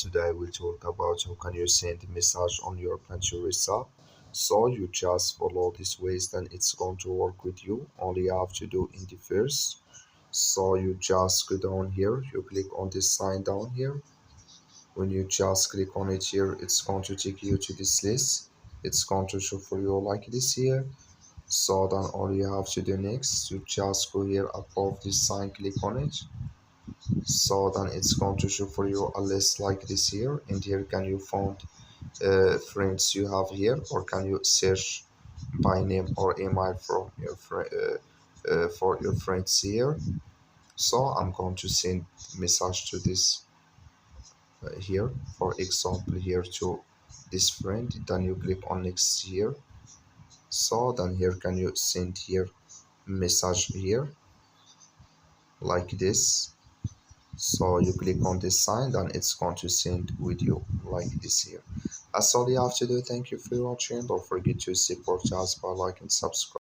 Today we'll talk about how can you send message on your Pinterest app. So you just follow these ways, then it's going to work with you. All you have to do in the first. So you just go down here, you click on this sign down here. When you just click on it here, it's going to take you to this list. It's going to show for you like this here. So then all you have to do next, you just go here above this sign, click on it. So then it's going to show for you a list like this here, and here can you find friends you have here, or can you search by name or email from your for your friends here. So I'm going to send message to this here, for example here, to this friend. Then you click on next here. So then here can you send here message here like this. So you click on this sign, then it's going to send with you like this here. That's all you have to do. Thank you for watching. Don't forget to support us by liking and subscribe.